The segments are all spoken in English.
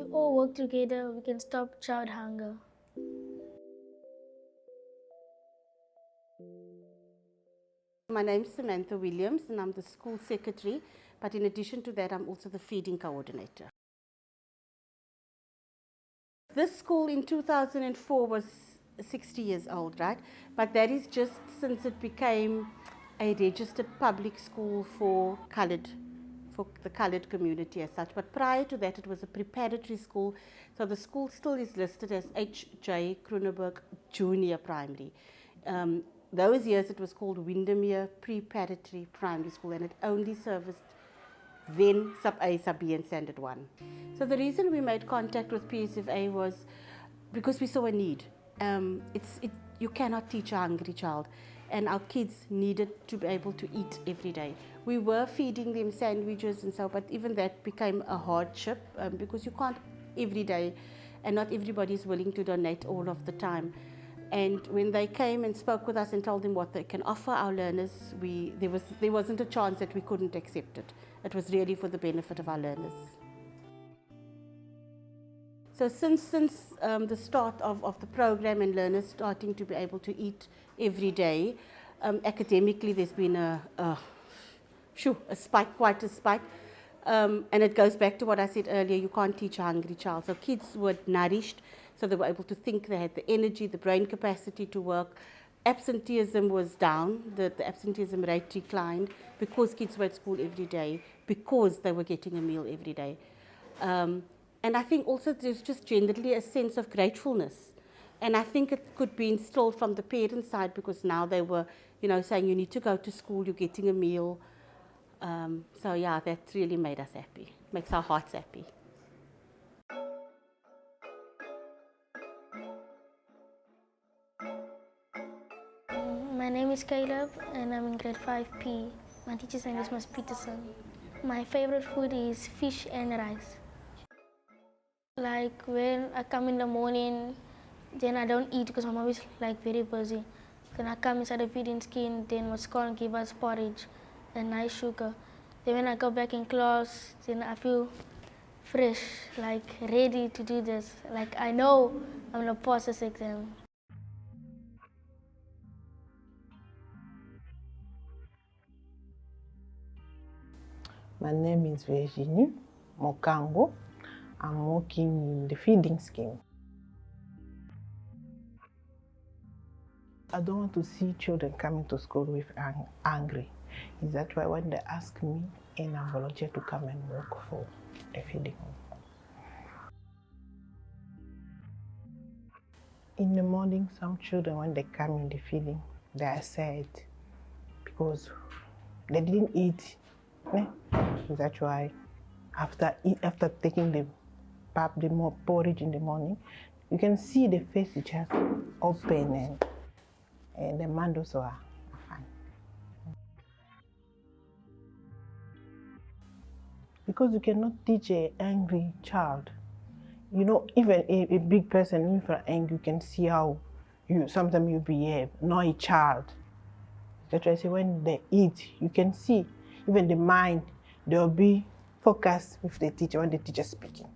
we all work together, we can stop child hunger. My name is Samantha Williams and I'm the school secretary, but in addition to that I'm also the feeding coordinator. This school in 2004 was 60 years old, right? But that is just since it became a registered public school for the coloured community as such. But prior to that, it was a preparatory school. So the school still is listed as H.J. Kroeneberg Junior Primary. Those years it was called Windermere Preparatory Primary School, and it only serviced then Sub A, Sub B and Standard 1. So the reason we made contact with PSFA was because we saw a need. You cannot teach a hungry child, and our kids needed to be able to eat every day. We were feeding them sandwiches and so, but even that became a hardship because you can't every day, and not everybody is willing to donate all of the time. And when they came and spoke with us and told them what they can offer our learners, there wasn't a chance that we couldn't accept it. It was really for the benefit of our learners. So since the start of the program and learners starting to be able to eat every day, academically there's been a spike, quite a spike. And it goes back to what I said earlier, you can't teach a hungry child. So kids were nourished, so they were able to think, they had the energy, the brain capacity to work. Absenteeism was down, the absenteeism rate declined because kids were at school every day, because they were getting a meal every day. And I think also there's just generally a sense of gratefulness. And I think it could be instilled from the parents' side, because now they were, saying you need to go to school, you're getting a meal. So yeah, that really made us happy, makes our hearts happy. My name is Caleb and I'm in grade 5P. My teacher's name is Ms. Peterson. My favorite food is fish and rice. Like when I come in the morning, then I don't eat because my mom is like very busy. Then I come inside the feeding scheme, then what's called give us porridge and nice sugar. Then when I go back in class, then I feel fresh, like ready to do this. Like I know I'm gonna pass this exam. My name is Virginie Mokango. I'm working in the feeding scheme. I don't want to see children coming to school with angry. Is that why when they ask me, and I volunteer to come and work for the feeding home. In the morning, some children, when they come in the feeding, they are sad because they didn't eat. That's why after taking the pap, the more porridge in the morning, you can see the face is just open and the mind also are fine. Because you cannot teach an angry child. Even a big person, even if you're angry, you can see how sometimes you behave, not a child. That's why I say when they eat, you can see, even the mind, they'll be focused with the teacher when the teacher is speaking.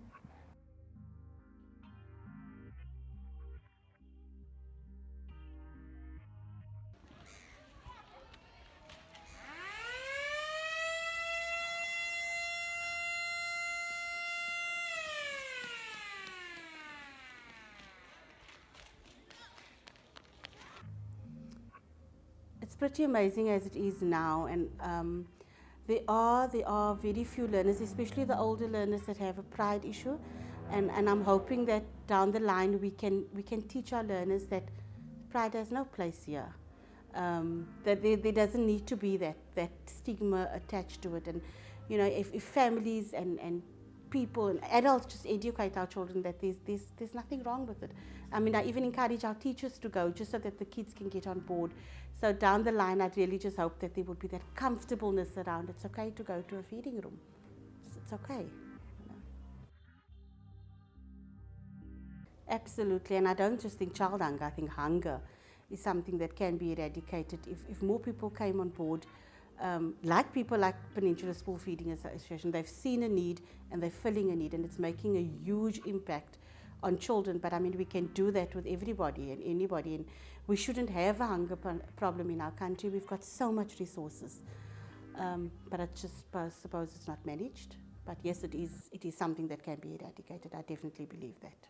It's pretty amazing as it is now, and there are very few learners, especially the older learners, that have a pride issue, and I'm hoping that down the line we can teach our learners that pride has no place here, that there doesn't need to be that stigma attached to it, and if families and people and adults just educate our children that there's nothing wrong with it. I mean, I even encourage our teachers to go just so that the kids can get on board. So down the line, I'd really just hope that there would be that comfortableness around. It's okay to go to a feeding room. It's okay. Absolutely, and I don't just think child hunger, I think hunger is something that can be eradicated if more people came on board. like people like Peninsula School Feeding Association, they've seen a need and they're filling a need, and it's making a huge impact on children. But I mean, we can do that with everybody and anybody, and we shouldn't have a hunger problem in our country. We've got so much resources, but I just suppose it's not managed. But yes, it is something that can be eradicated. I definitely believe that.